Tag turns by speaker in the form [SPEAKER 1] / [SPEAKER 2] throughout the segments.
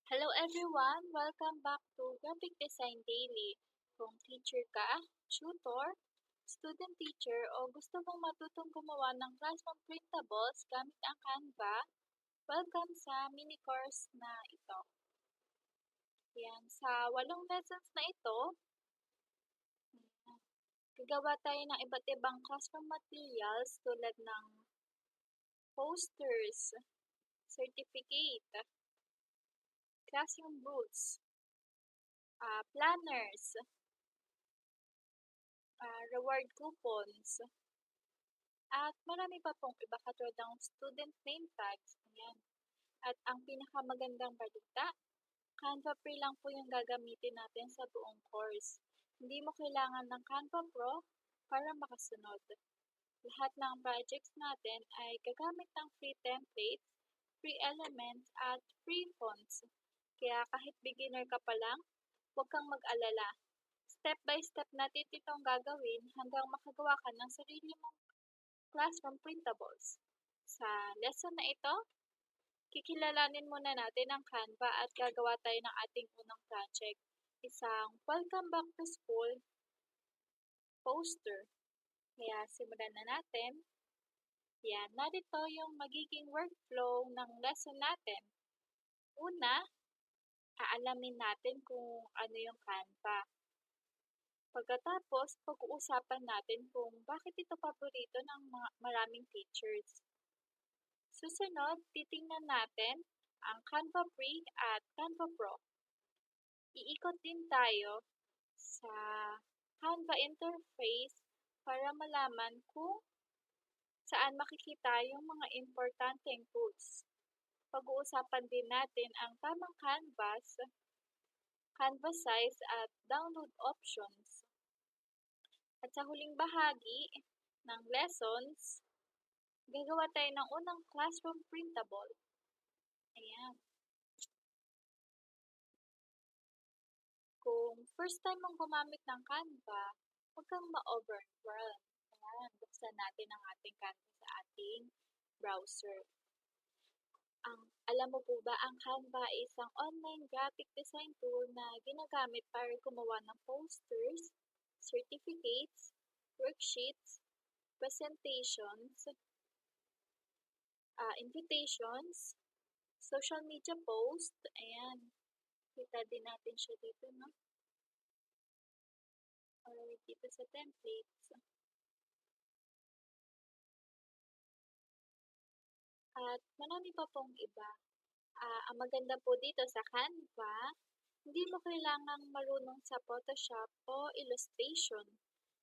[SPEAKER 1] Hello everyone! Welcome back to Graphic Design Daily. Kung teacher ka, tutor, student teacher o gusto mong matutong gumawa ng classroom printables gamit ang Canva, welcome sa mini course na ito. Yan, sa 8 lessons na ito, gagawa tayo ng iba't ibang classroom materials tulad ng posters, certificate, classroom books, planners, reward coupons, at marami pa pong iba katulad ng student name tags. Ayan. At ang pinakamagandang balita, Canva Free lang po yung gagamitin natin sa buong course. Hindi mo kailangan ng Canva Pro para makasunod. Lahat ng projects natin ay gagamit ng free templates, free elements, at free fonts. Kaya kahit beginner ka pa lang, huwag kang mag-alala. Step by step natin itong gagawin hanggang makagawa ka ng sarili mong classroom printables. Sa lesson na ito, kikilalanin muna natin ang Canva at gagawa tayo ng ating unang project. Isang welcome back to school poster. Kaya simulan na natin. Yan, narito yung magiging workflow ng lesson natin. Una, aalamin natin kung ano yung Canva. Pagkatapos, pag-uusapan natin kung bakit ito paborito ng maraming teachers. Susunod, titingnan natin ang Canva Free at Canva Pro. Iikot din tayo sa Canva interface para malaman kung saan makikita yung mga importanteng tools. Pag-uusapan din natin ang tamang canvas, canvas size at download options. At sa huling bahagi ng lessons, gagawa tayo ng unang classroom printable. Ayan. Kung first time mong gumamit ng Canva, huwag kang ma-overwhelm. Ayan, buksan natin ang ating Canva sa ating browser. Alam mo po ba, ang Canva ay isang online graphic design tool na ginagamit para gumawa ng posters, certificates, worksheets, presentations, invitations, social media post. Ayan, kita din natin siya dito, no? Or dito sa templates. At marami pa pong iba. Ang maganda po dito sa Canva, hindi mo kailangang marunong sa Photoshop o illustration.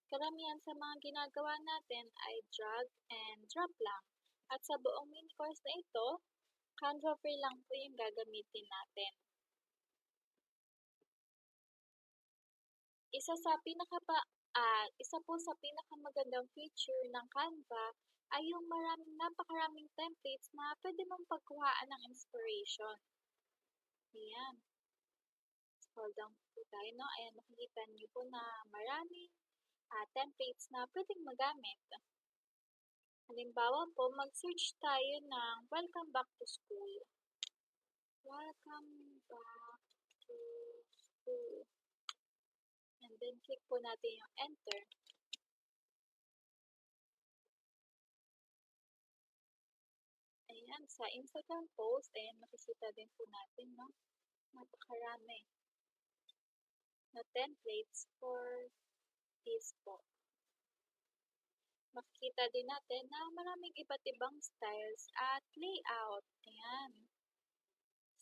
[SPEAKER 1] Karamihan sa mga ginagawa natin ay drag and drop lang. At sa buong mini course na ito, Canva Free lang po yung gagamitin natin. Isa po sa pinakamagandang feature ng Canva ay yung napakaraming templates na pwede mong pagkuhaan ng inspiration. Ayan. Scroll down po tayo, no? Ayan, makikita niyo po na maraming templates na pwedeng magamit. Halimbawa po, mag-search tayo ng welcome back to school. Welcome back to school. And then, click po natin yung enter. Ayan, sa Instagram post, ayan, makikita din po natin, no? Napakarami na templates for this po. Makikita din natin na maraming iba't ibang styles at layout. Ayan.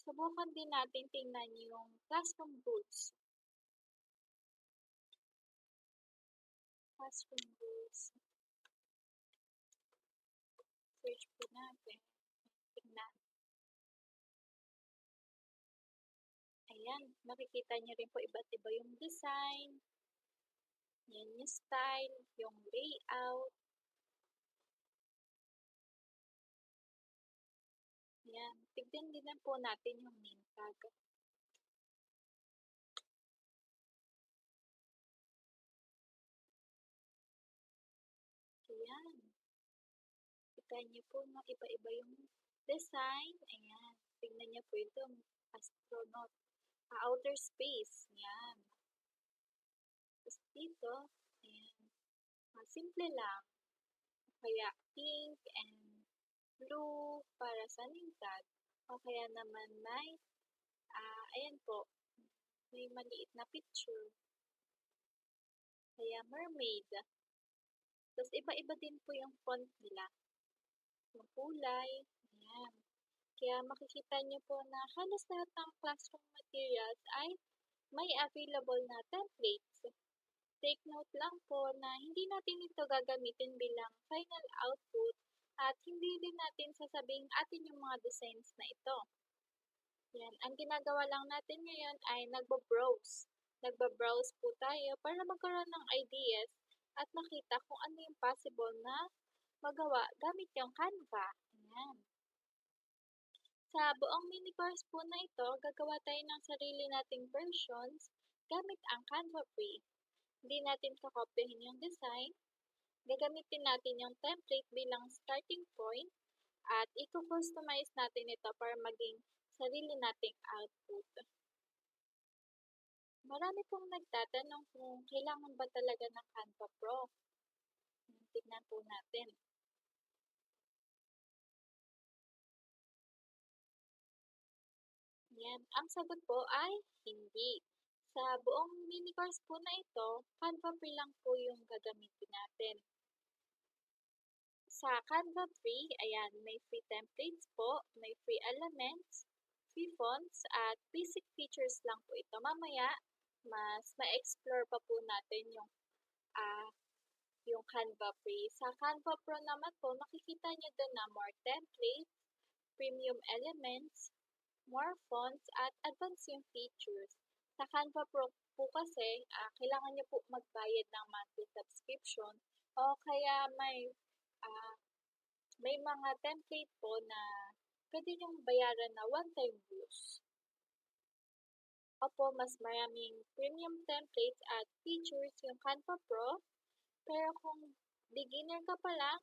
[SPEAKER 1] Subukan din natin tingnan yung classroom rules. Classroom rules. Search po natin. Tingnan. Ayan, makikita niyo rin po iba't iba yung design. Yan yung style, yung layout. Ayan, tignan din po natin yung name tag. Ayan. Kita niyo po na iba-iba yung design. Ayan. Tignan niyo po ito. astronaut, outer space, yan. Tapos dito, ayan, simple lang. Kaya pink and blue para sa lingkad. O kaya naman may, ayan po, may maliit na picture. Kaya mermaid. Tapos iba-iba din po yung font nila. Yung kulay, ayan. Kaya makikita niyo po na halos lahat ng classroom materials ay may available na templates. Take note lang po na hindi natin ito gagamitin bilang final output at hindi din natin sasabing atin yung mga designs na ito. Yan, ang ginagawa lang natin ngayon ay nagbo-browse. Nagbo-browse po tayo para magkaroon ng ideas at makita kung ano yung possible na magawa gamit yung Canva. Ayan. Sa buong mini course po na ito, gagawa tayo ng sarili nating versions gamit ang Canva Free. Hindi natin kakopyahin yung design, gagamitin natin yung template bilang starting point at i-customize natin ito para maging sarili nating output. Marami pong nagtatanong kung kailangan ba talaga ng Canva Pro. Tignan po natin. Yan. Ang sagot po ay hindi. Sa buong mini course po na ito, Canva Free lang po yung gagamitin natin. Sa Canva Free, ayan, may free templates po, may free elements, free fonts, at basic features lang po ito. Mamaya, mas ma-explore pa po natin yung Canva Free. Sa Canva Pro naman po, makikita nyo doon na more templates, premium elements, more fonts, at advanced yung features. Sa Canva Pro po kasi, kailangan nyo po magbayad ng monthly subscription o kaya may mga template po na pwede nyong bayaran na one-time use. Opo, mas maraming premium templates at features yung Canva Pro, pero kung beginner ka pa lang,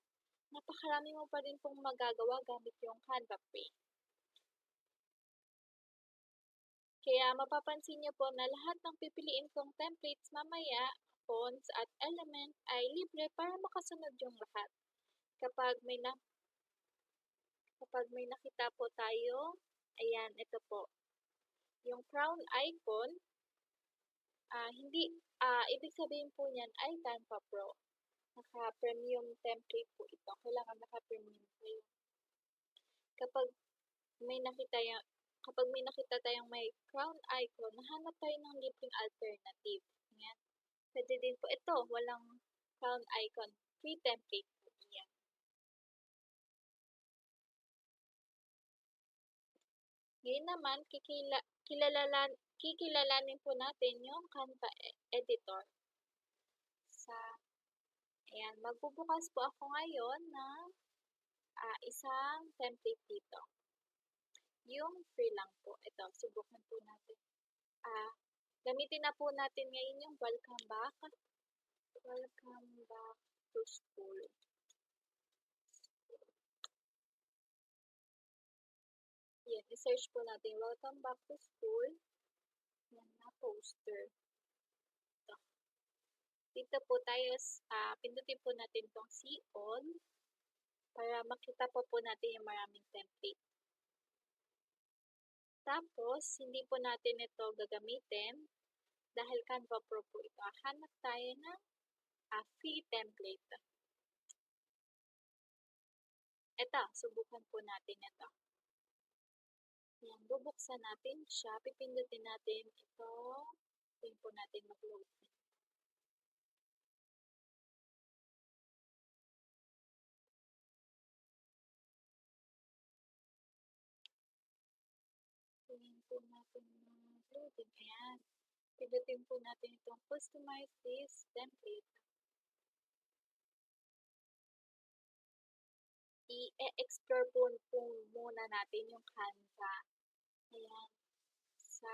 [SPEAKER 1] napakarami mo pa rin pong magagawa gamit yung Canva Free. Kaya mapapansin niyo po na lahat ng pipiliin kong templates mamaya, fonts at element ay libre para makasunod yung lahat. Kapag may nakita po tayo, ayan, ito po. Yung crown icon, ibig sabihin po niyan ay Canva Pro. Naka-premium template po ito. Kailangan naka-premium kayo. Kapag may nakita tayong may crown icon, nahanap tayo ng libreng alternative. Ayan. Pwede din po ito, walang crown icon. Free template po yan. Ngayon naman, kikilalanin po natin yung Canva editor. Ayan, magbubukas po ako ngayon ng isang template dito. Yung free lang po. Ito, subukan po natin. Gamitin na po natin ngayon yung welcome back. Welcome back to school. Yan, i-search po natin welcome back to school. Yan na, poster. Ito. Dito po tayo, pindutin po natin itong see all para makita po natin yung maraming template. Tapos, hindi po natin ito gagamitin dahil Canva Pro po ito. Hanap tayo ng free template. Ito, subukan po natin ito. Yan, bubuksan natin siya. Pipindutin natin ito. Tingin po natin mag-load. Tingin po natin mag-loading. Ayan. Pindutin po natin itong customize this template. I-explore po muna natin yung Canva. Ayan. Sa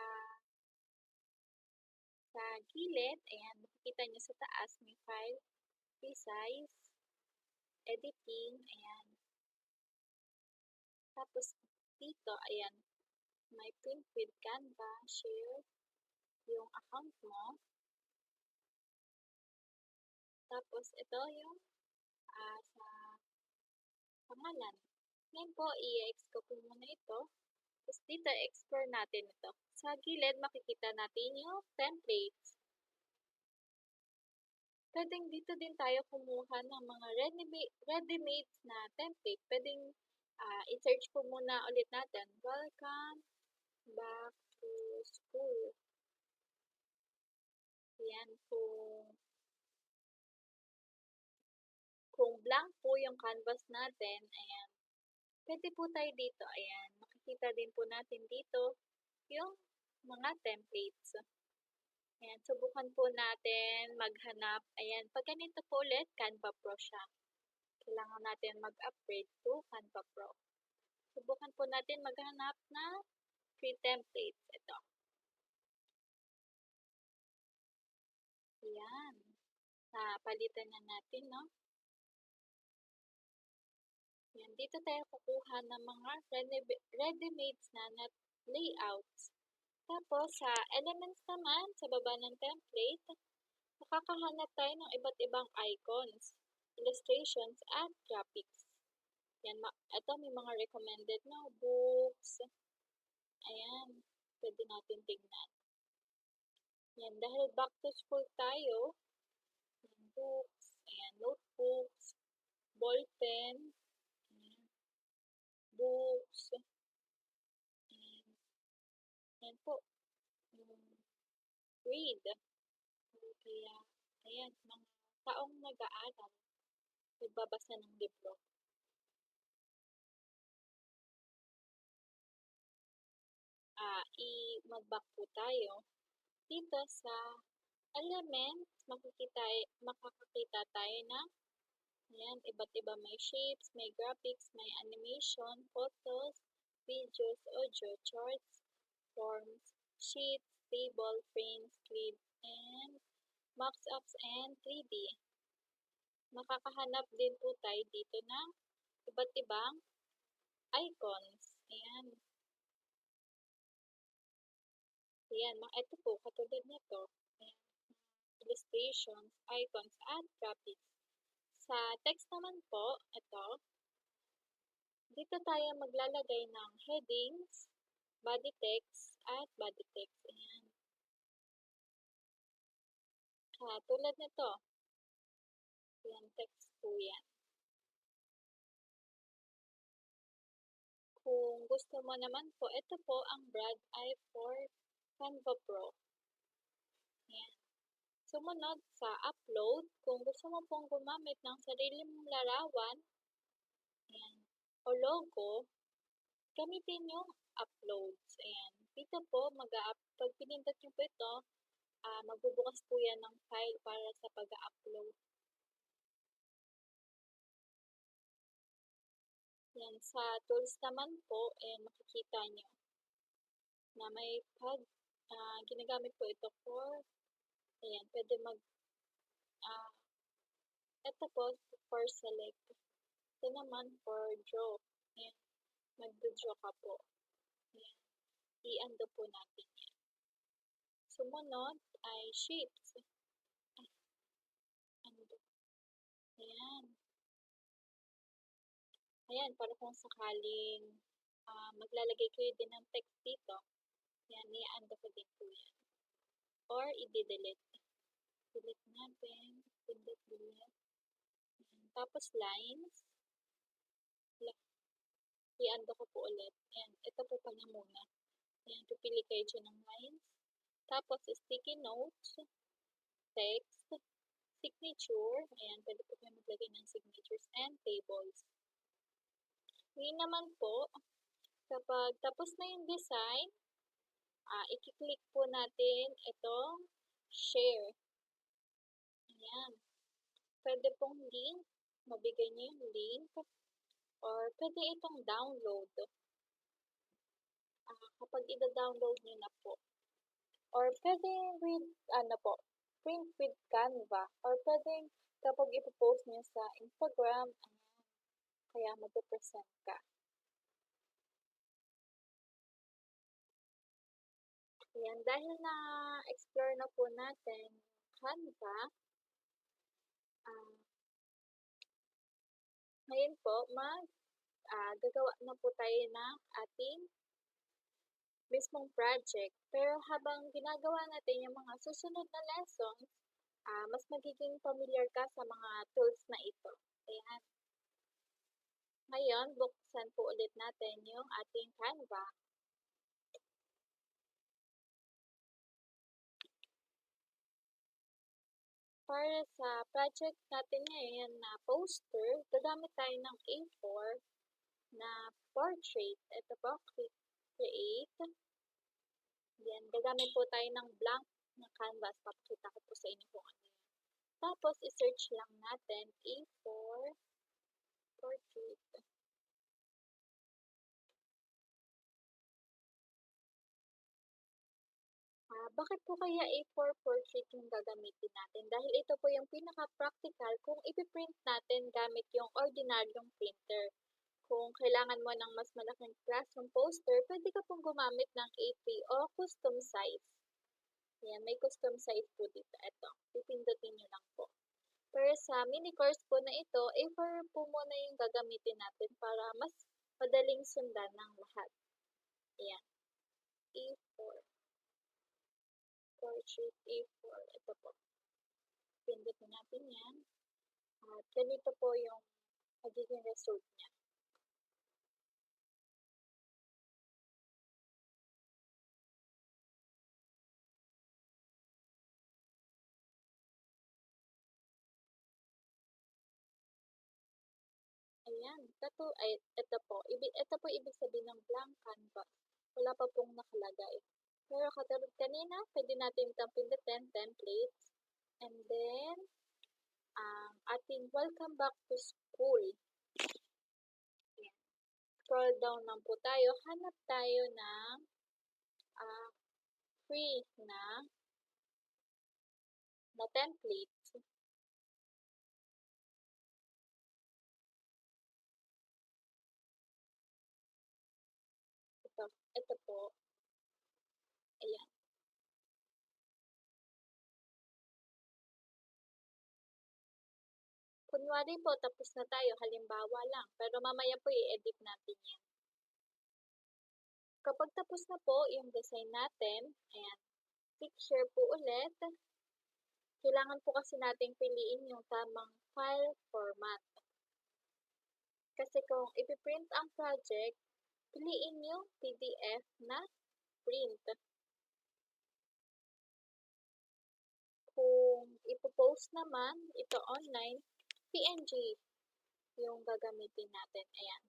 [SPEAKER 1] gilid, ayan, makikita nyo sa taas, may file, resize, editing, ayan. Tapos dito, ayan, may print with Canva, share yung account mo. Tapos ito yung sa pangalan. Ngayon po, i-export ko muna ito. Tapos dito, explore natin ito. Sa gilid, makikita natin yung templates. Pwedeng dito din tayo kumuha ng mga ready-made na template. Pwedeng i-search po muna ulit natin. Welcome back to school. Yan, kung blank po yung canvas natin, ayan, pwede po tayo dito. Ayan, makikita din po natin dito yung mga templates. Ayan, subukan po natin maghanap. Ayan, pag ganito po ulit, Canva Pro siya. Kailangan natin mag-upgrade to Canva Pro. Subukan po natin maghanap na free templates. Ito. Ayan. Palitan na natin, no? Ayan, dito tayo kukuha ng mga ready-made na layouts. Tapos, sa elements naman, sa baba ng template, makakahanap tayo ng iba't ibang icons, illustrations, at graphics. Yan, ito may mga recommended na books. Ayan, pwede natin tingnan. Yan, dahil back to school tayo, yan, books, ayan, notebooks, ballpen, ayan, books, ayan, yan po, read. Kaya, ayan, mga taong nag-aaral, nagbabasa ng libro. Mag-back po tayo. Dito sa elements, makakakita tayo ng ayan, iba't iba, may shapes, may graphics, may animation, photos, videos, audio, charts, forms, sheets, table, frames, grids, and mock-ups, and 3D. Makakahanap din po tayo dito ng iba't ibang icons. Ayan. Ayan, ito po, katulad nito. Ayan, illustrations, icons, at graphics. Sa text naman po, ito, dito tayo maglalagay ng headings, body text, at body text. Ayan. Tulad nito. Ayan, text po yan. Kung gusto mo naman po, ito po ang Brad I for Canva Pro. Ayan. Sumunod sa upload, kung gusto mo pong gumamit ng sarili mong larawan, ayan, o logo, gamitin yung uploads. Ayan. Dito po, pag pinindot nyo po ito, magbubukas po yan ng file para sa pag-upload. Yan, sa tools naman po, makikita nyo na may ginagamit po ito for, ayan, pwede ito po for select. Ito naman for draw. Ayan, mag-draw ka po. Ayan, i-undo po natin yan. Sumunod ay shapes. Undo. Ayan. Ayan, para kung sakaling maglalagay kayo din ng text dito, yan, i-undo ko din po yan. Or, i-delete. Delete natin. Delete. Tapos, lines. I-undo ko po ulit. Ayan, ito po pala muna. Ayan, pipili kayo dyan ng lines. Tapos, sticky notes, text, signature. Ayan, pwede po kayo maglagay ng signatures and tables. Ngayon naman po, kapag tapos na yung design, i-click po natin itong share. Ayan. Pwede pong link, mabigay niyo yung link, or pwede itong download. Kapag ida-download niyo na po. Or pwede with, print with Canva. Or pwede kapag ipopost niyo sa Instagram, kaya mag-present ka. Ayan, dahil na-explore na po natin Canva, ah, ngayon po gagawa na po tayo ng ating mismong project. Pero habang ginagawa natin yung mga susunod na lessons, mas magiging familiar ka sa mga tools na ito. Ayan. Ngayon, buksan po ulit natin yung ating Canva. Para sa project natin ngayon na poster, gagamit tayo ng A4 na portrait. Ito po, create. Yan, gagamit po tayo ng blank na canvas. Papakita ko po sa inyo kung ano yan. Tapos, i-search lang natin A4 portrait. Bakit po kaya A4 portrait yung gagamitin natin? Dahil ito po yung pinaka-practical kung ipiprint natin gamit yung ordinaryong printer. Kung kailangan mo ng mas malaking classroom poster, pwede ka pong gumamit ng A3 o custom size. Ayan, may custom size po dito. Ito, pipindutin nyo lang po. Pero sa mini course po na ito, A4 po muna yung gagamitin natin para mas madaling sundan ng lahat. Ayan, A4. Portrait A4. Ito po. Pindutin natin yan. At ganito po yung magiging result niya. Ayan, ito po. Ito po ibig sabihin ng blank canvas. Wala pa pong nakalagay. Pero katulad kanina, pwede natin itong pindutin, templates. And then, ating welcome back to school. Ayan. Scroll down lang po tayo. Hanap tayo ng free na templates. Ito po. Ayan. Kunwari po, tapos na tayo, halimbawa lang. Pero mamaya po i-edit natin yan. Kapag tapos na po yung design natin, ayan, click share po ulit. Kailangan po kasi nating piliin yung tamang file format. Kasi kung ipiprint ang project, piliin yung PDF na print. Kung ipopost naman ito online, PNG yung gagamitin natin. Ayan.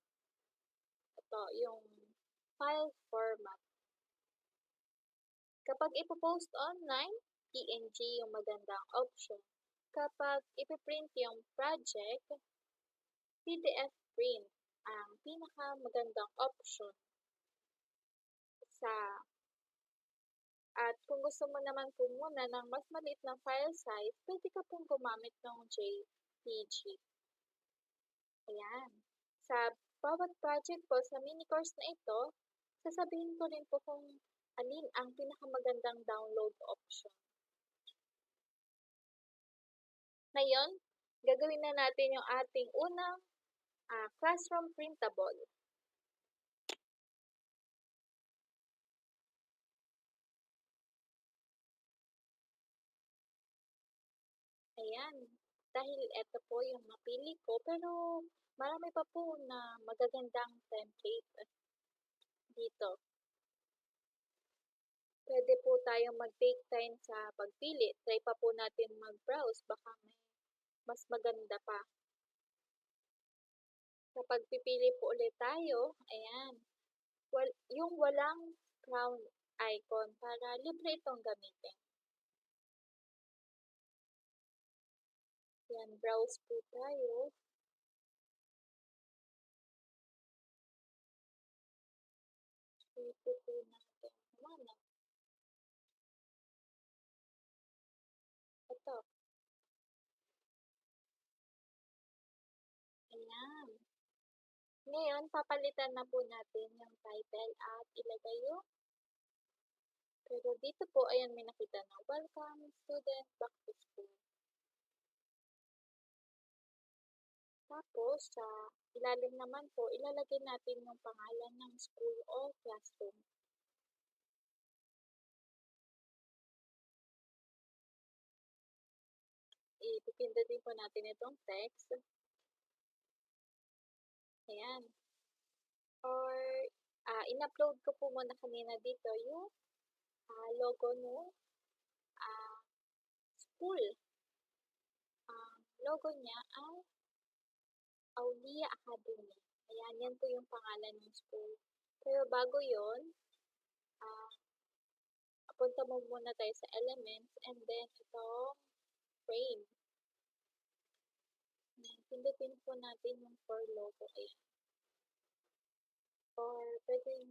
[SPEAKER 1] Ito, yung file format. Kapag ipopost online, PNG yung magandang option. Kapag ipiprint yung project, PDF print ang pinakamagandang option. At kung gusto mo naman po muna ng mas maliit na file size, pwede ka pong gumamit ng JPG. Ayan. Sa bawat project po sa mini course na ito, sasabihin ko rin po kung alin ang pinakamagandang download option. Ngayon, gagawin na natin yung ating unang classroom printable. Ayan. Dahil ito po yung napili ko, pero marami pa po na magagandang template dito. Pwede po tayong mag-take time sa pagpili. Try pa po natin mag-browse. Baka may mas maganda pa. Kapag pipili po ulit tayo, ayan. Yung walang crown icon para libre itong gamitin. Yan, browse po tayo. Ito po natin. Mana? Ito. Ayan. Ngayon, papalitan na po natin yung title at ilagay yung pero dito po, ayan, may nakita na, "Welcome student back to school." Tapos sa ilalim naman po, ilalagay natin yung pangalan ng school o classroom. Ipipindutin po natin itong text. Ayan. Or in-upload ko po muna kanina dito yung logo ng school. Ang logo niya ay Aulia Academy. Ayan, yan po yung pangalan ng school. Pero bago yon, punta mo muna tayo sa elements and then itong frame. Pindutin po natin yung for logo. Ayan. Or pwedeng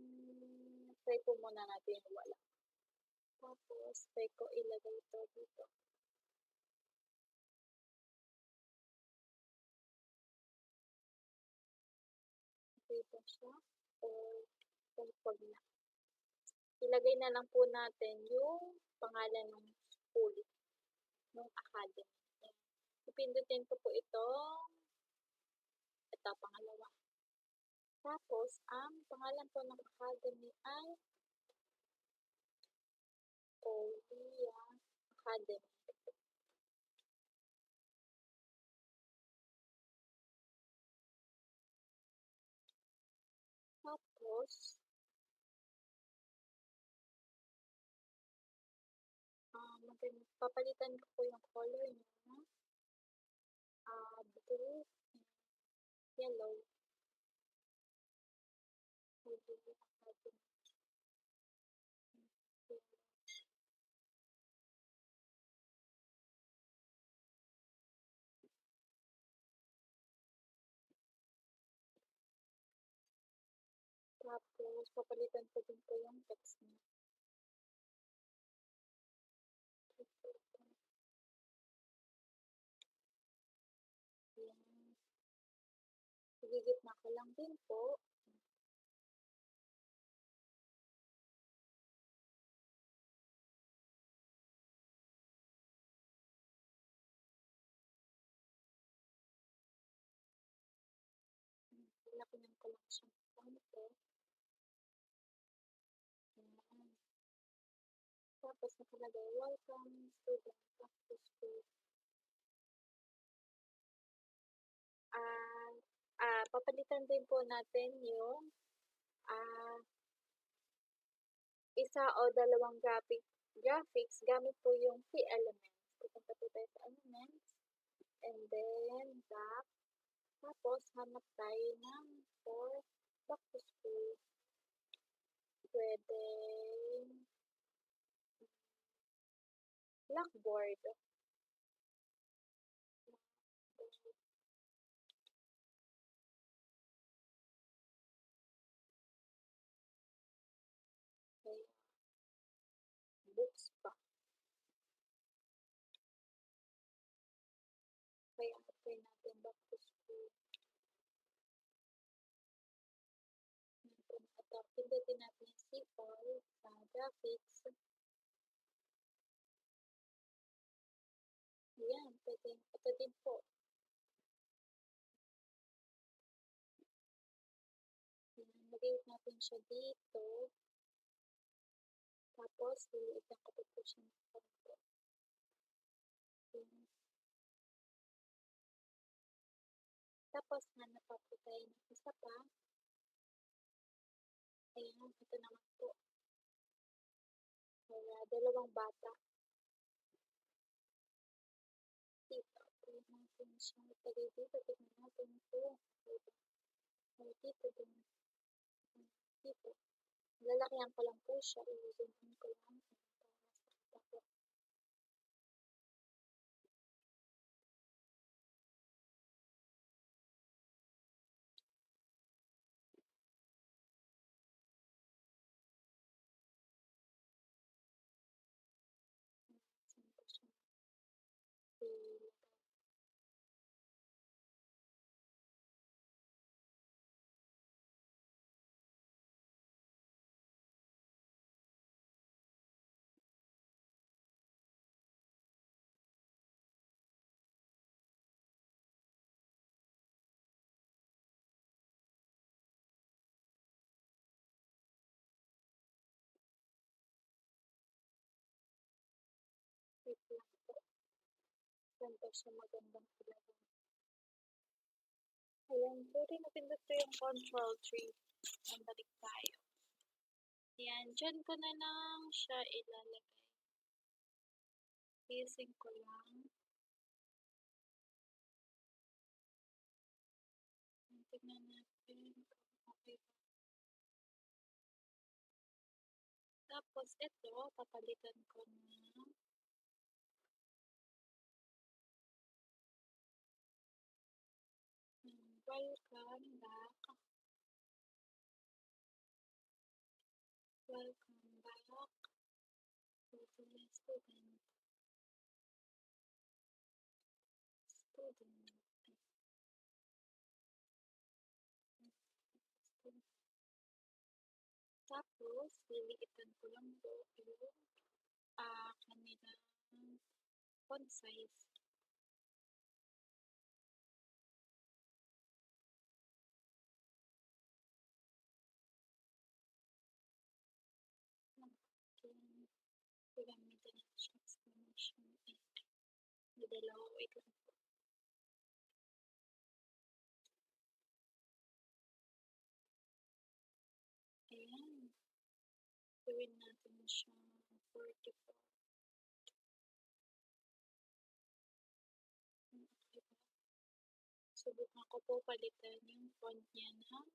[SPEAKER 1] try po muna natin yung wala. Tapos try ko ilagay ito dito. Dito siya. Or wag na. Ilagay na lang po natin yung pangalan ng school, ng academy. Ipindutin ko po ito, pangalawa. Tapos, ang pangalan po ng academy ay Aulia Academy. Tapos, papalitan ko po yung color niya. Blue, yellow. Tapos, papalitan ko din po yung text niya. Igigitna ko lang din po. Lakihan ko lang siya ng konti. Ayan. Tapos nakalagay, welcome student back to school. Papalitan din po natin yung isa o dalawang graphics gamit po yung key elements. Pupunta po tayo sa elements. And then, back. Tapos, hanap tayo ng for back to school. Pwede blackboard. Okay. Books pa. Kaya apply natin back to school. At pindutin natin yung C4 sa graphics. Ayan, pwede. Ito din po. Lagay natin siya dito. Tapos, liliitan ko po siya ng konti. Tapos, hanap pa po tayo ng isa pa. Ayan, ito naman po. Kaya, dalawang bata. Dito, tignan natin siya. Tagay dito, tignan natin ito. Dito din. Dito. Lalakihan ko lang po siya. I-zoom in ko lang. Tapos, ba siya magandang ilagay? Ayan, pwede napindot ko yung control tree. Balik tayo. Ayan, dyan ko na lang siya ilalagay. Ising ko lang. Tignan natin kung okay. Tapos ito, papalitan ko na. Welcome back. Welcome back to the student. Tapos, liliitan ko lang po yung kanilang font size. Gagamitin natin siya explanation. Dalawa, wait lang po. Ayan. Gawin natin siya 44. Okay ba? Subukan ko po palitan yung font niya ng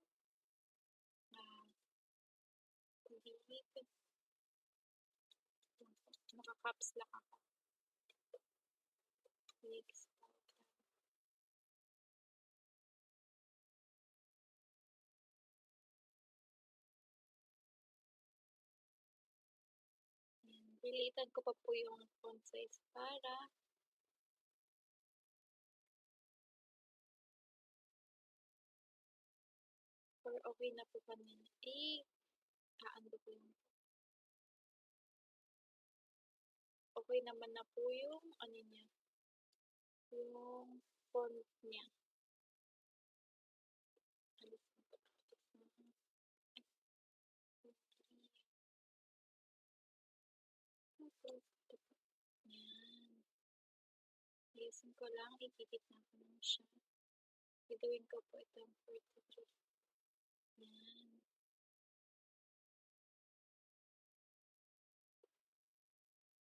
[SPEAKER 1] delete. Naka-caps lock ako. Next. Liliitan ko pa po yung font size para okay na po kanina. Aando ko yung okay naman na po yung niya, yung font niya. Alis na po. Yan. Ayusin ko lang, ikikit na ko lang siya. Gagawin ko po itong 43. Yan.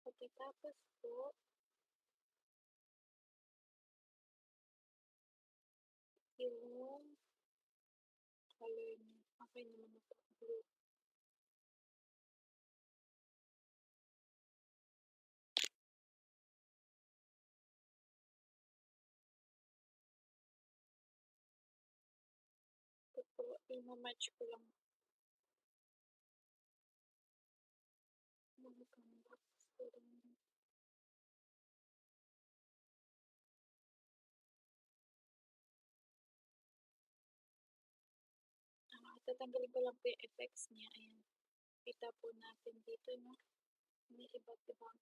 [SPEAKER 1] Pagkatapos po, yung color niya. Okay naman na po. Blue. Ito po, i-match ko lang. Welcome back, student. Tatanggalin ko lang po yung effects niya. Ayan. Kita po natin dito, no? May iba't ibang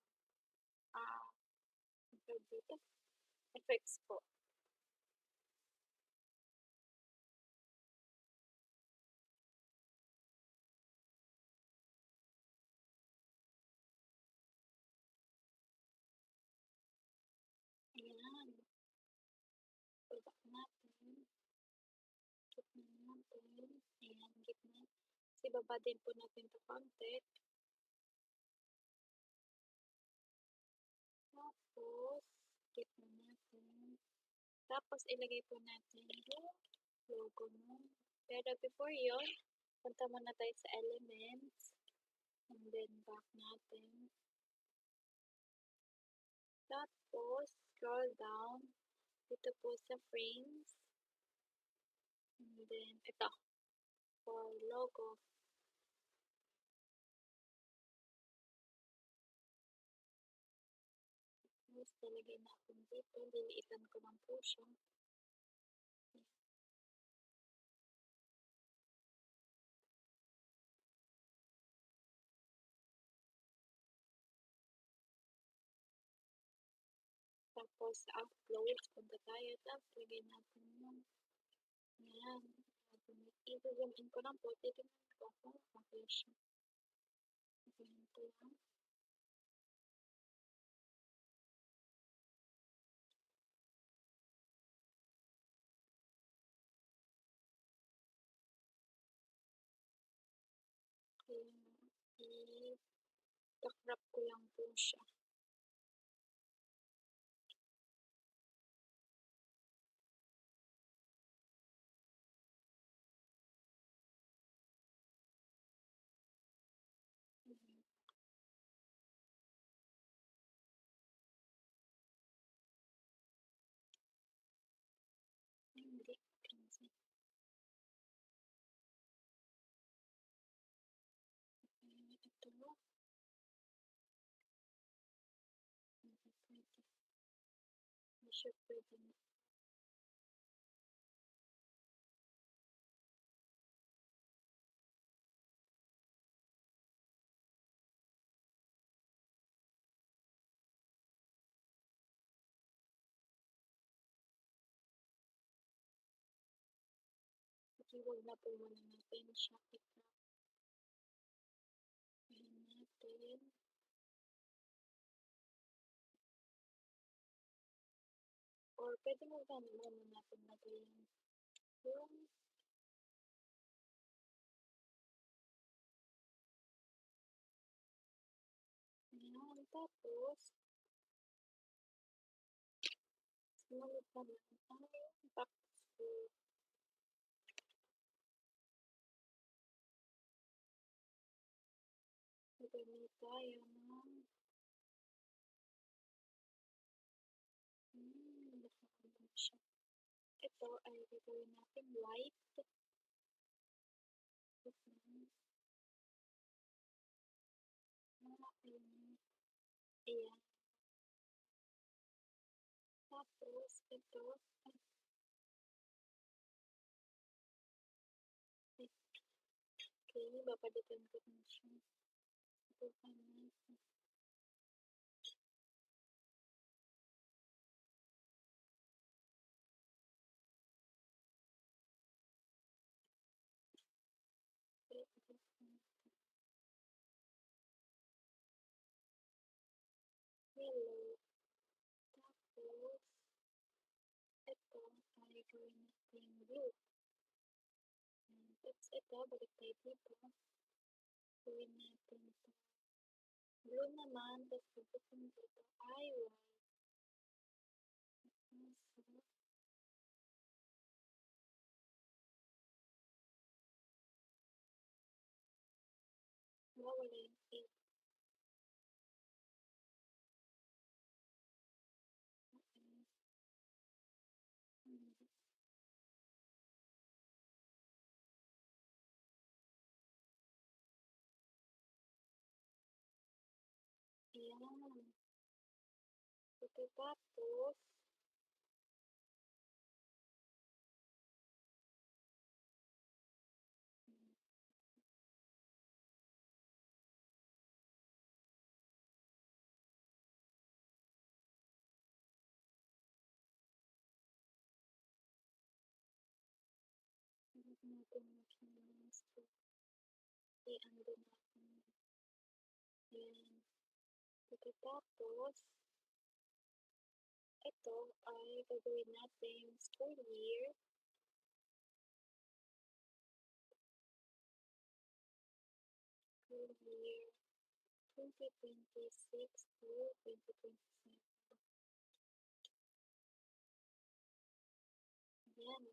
[SPEAKER 1] dito. Effects po. Ayan. Baba natin. Gitna natin. Ayan, gitna. Kasi baba din po natin ito konti. Tapos, gitna natin. Tapos, ilagay po natin yung logo mo. Pero before yon, punta muna tayo sa elements. And then, back natin. Tapos, scroll down. Dito po sa frames. And then, ito. For logo. Tapos, talagay natin dito. Liliitan ko lang po siya. Tapos, sa upload, punta tayo. Tapos, lagay natin yung yan. I-zoom in ko lang po. Titignan ko kung okay siya. Ganito lang. Kakrap ko lang po siya. Mhm. Hindi kasi ito, hindi pwede. Hindi siya pwede. Sige, huwag na po muna natin siya i-crop. Ayan natin. Or pwede mo ba muna natin lagay yung ayan. Tapos, sumunod naman ang back to lagay tayo ng nakakamot siya. Ito ay gagawin natin white. Ayan. Tapos, ito ay okay, babalikan ko na siya. Subukan natin. Yellow. Tapos, ito ay gawin natin blue. Tapos ito, balik tayo dito. Gawin natin ito. Blue naman, tapos pagdating dito ay white. So, mawala yung 8. Okay. Ayan. Pagkatapos, huwag natin mag-minus to. I-undo natin. Ayan. Pagkatapos, ito ay gagawin natin school year. School year 2026 to 2027. Ayan.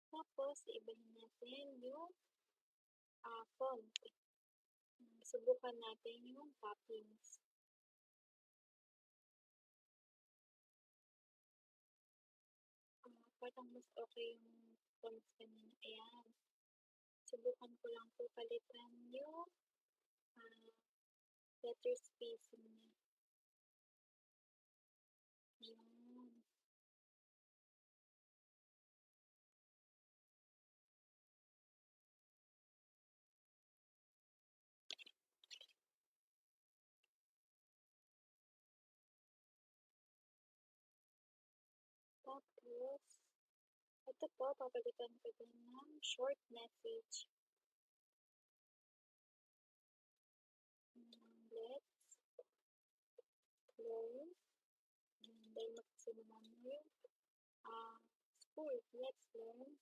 [SPEAKER 1] Tapos, ibahin natin yung font. Subukan natin yung toppings. Parang mas okay yung fonts kanina. Ayan. Subukan ko lang po palitan yung letter spacing niya. Ayan. Tapos, ito po, papalitan ko din ng short message. Let's learn. Dahil magkasunod yung school. Let's learn,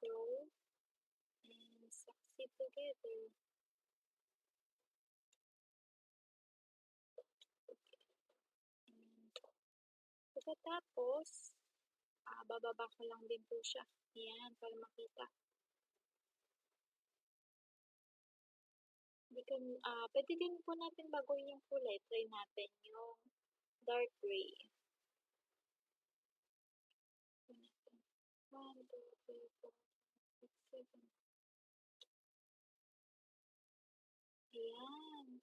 [SPEAKER 1] grow, and together. Ayan. Pagkatapos, bababa ko lang din po siya. Ayan, para makita. Pwede din po natin baguhin yung kulay. Try natin yung dark gray. Ito natin. 1, 2, 3, 4, 5, 6, 7. Ayan.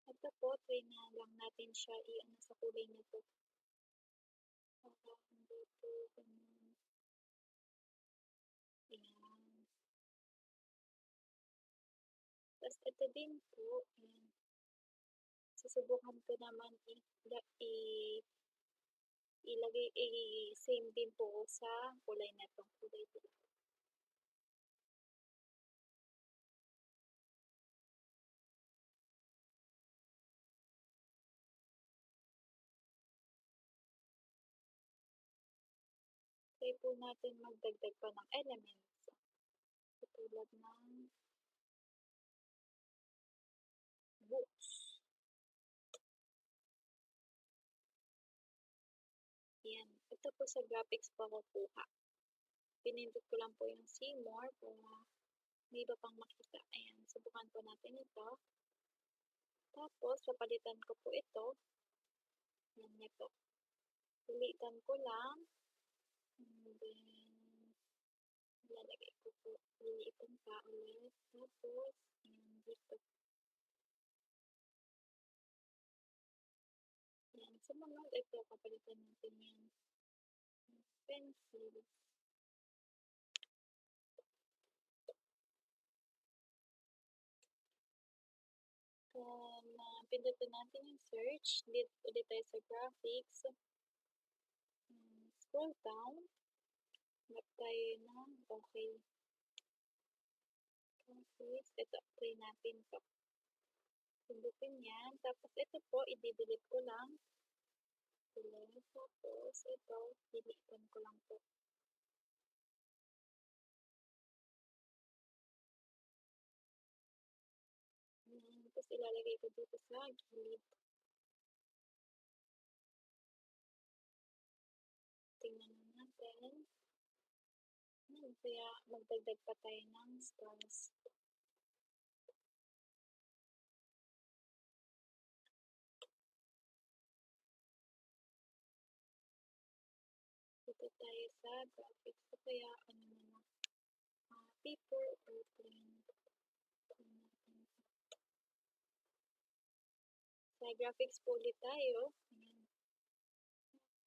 [SPEAKER 1] Ito po, try na lang natin siya i-ano sa kulay na to. Para hindi po ganun. Ayan. Tapos ito din po, ayan. Susubukan ko naman ilagay, same din po sa kulay na itong kulay blue. Try po natin magdagdag pa ng elements. Katulad ng books. Ayan. Ito po sa graphics po ako kuha. Pinindot ko lang po yung see more para may iba pang makita. Ayan. Subukan po natin ito. Tapos, papalitan ko po ito. Ayan, ito. Pilitan ko lang. And then, lalagay ko po. Liliitan pa ulit. Tapos, ayan, dito. Ayan. Sumunod, ito. Papalitan natin yan. Pencil. Pindutin natin yung search. Ulit tayo sa graphics. Scroll down. Hanap tayo ng okay. Graphics. Ito, try natin ito. Pindutin yan. Tapos ito po, i-delete ko lang. Tapos ito, dilitan ko lang po. Tapos ilalagay ko dito sa gilid. Tingnan natin. Kaya magdagdag pa tayo ng stars. Dito tayo sa graphics. So, kaya paper or plain. Sa graphics po ulit tayo. Ayan.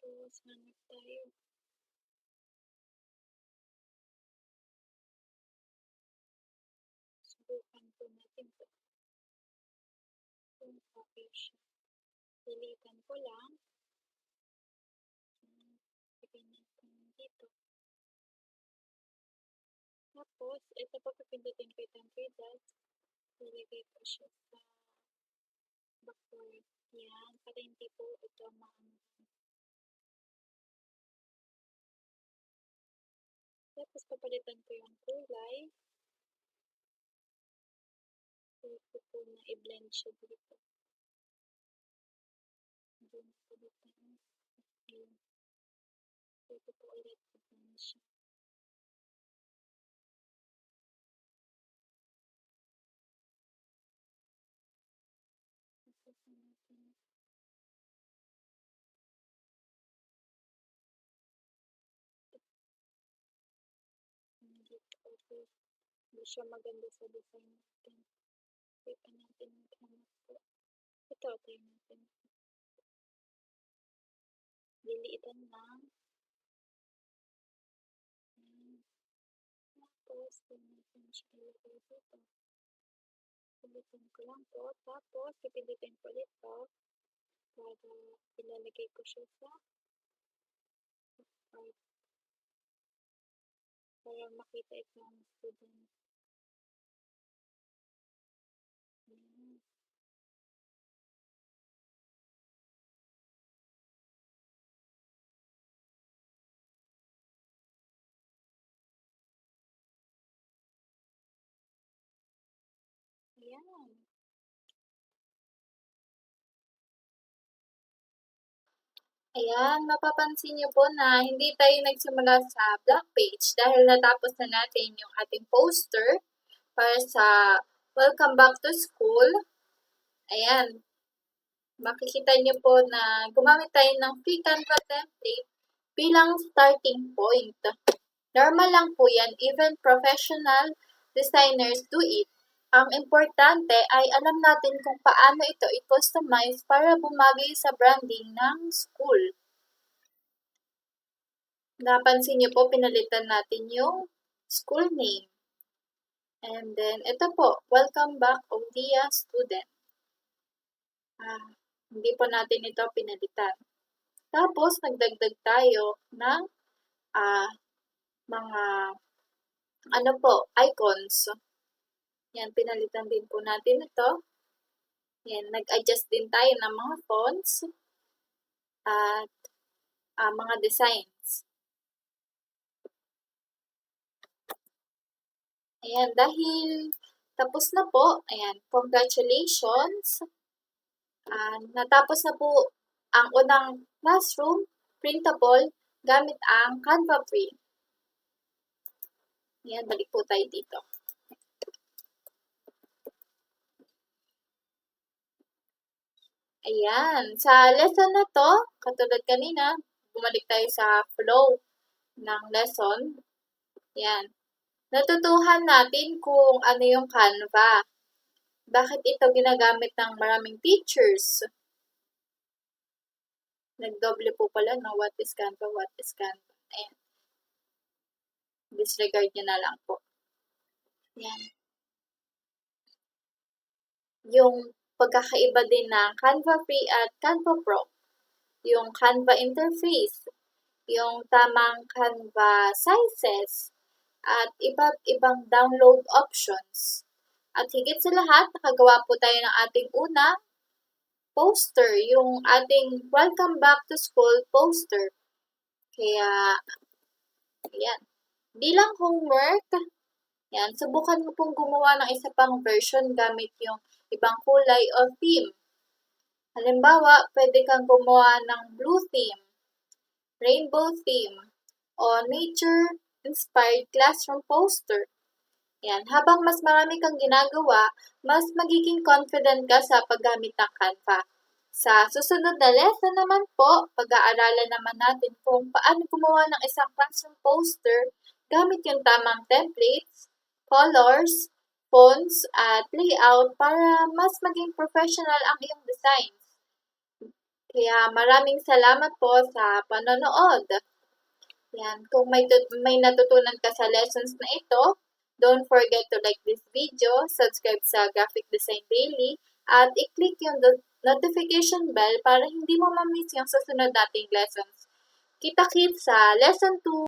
[SPEAKER 1] Tapos, hanap tayo. Subukan po natin ito. Kung okay siya. Pilitan ko lang. Lagay natin dito. Tapos, ito po pipindutin ko itong 3 dots. Ilagay ko siya sa backward. Yan, para hindi po ito Tapos, papalitan ko yung kulay. Pwede po na i-blend siya dito. Doon palitan. Ayan. Pwede po ulit i-blend siya. Tapos natin. Okay. Hindi siya maganda sa design natin. Pwede pa natin maghanap po. Ito, tayo natin. Liliitan lang. Tapos, doon natin siya ilagay dito. Pilitin ko lang po. Tapos, pipilitin ko ulit to. Para ilalagay ko siya sa part. Para makita itong student. Ayan. Ayan, mapapansin niyo po na hindi tayo nagsimula sa black page dahil natapos na natin yung ating poster para sa Welcome Back to School. Ayan, makikita niyo po na gumamit tayo ng free Canva template bilang starting point. Normal lang po yan, even professional designers do it. Ang importante ay alam natin kung paano ito i-customize para bumagay sa branding ng school. Napansin niyo po, pinalitan natin yung school name. And then, ito po, welcome back, Odia student. Hindi po natin ito pinalitan. Tapos, nagdagdag tayo ng mga icons. Yan, pinalitan din po natin ito. Yan, nag-adjust din tayo ng mga fonts at mga designs. Ayan, dahil tapos na po, ayan, congratulations. Natapos na po ang unang classroom printable gamit ang Canva Print. Ayan, balik po tayo dito. Ayan, sa lesson na to, katulad kanina, bumalik tayo sa flow ng lesson. Ayan, natutuhan natin kung ano yung Canva. Bakit ito ginagamit ng maraming teachers? Nagdoble po pala, no? What is Canva? What is Canva? Ayan. Disregard nyo na lang po. Ayan. Yung pagkakaiba din ng Canva Free at Canva Pro. Yung Canva interface, yung tamang Canva sizes, at iba't ibang download options. At higit sa lahat, nakagawa po tayo ng ating unang poster, yung ating Welcome Back to School poster. Kaya, ayan. Bilang homework, yan, subukan mo pong gumawa ng isa pang version gamit yung ibang kulay o theme. Halimbawa, pwede kang gumawa ng blue theme, rainbow theme, o nature-inspired classroom poster. Yan, habang mas marami kang ginagawa, mas magiging confident ka sa paggamit ng Canva. Sa susunod na lesson naman po, pag-aaralan naman natin kung paano gumawa ng isang classroom poster gamit yung tamang templates, colors, fonts, at layout para mas maging professional ang iyong designs. Kaya maraming salamat po sa panonood. Yan, kung may natutunan ka sa lessons na ito, don't forget to like this video, subscribe sa Graphic Design Daily, at i-click yung notification bell para hindi mo ma-miss yung susunod nating lessons. Kita-kits sa Lesson 2!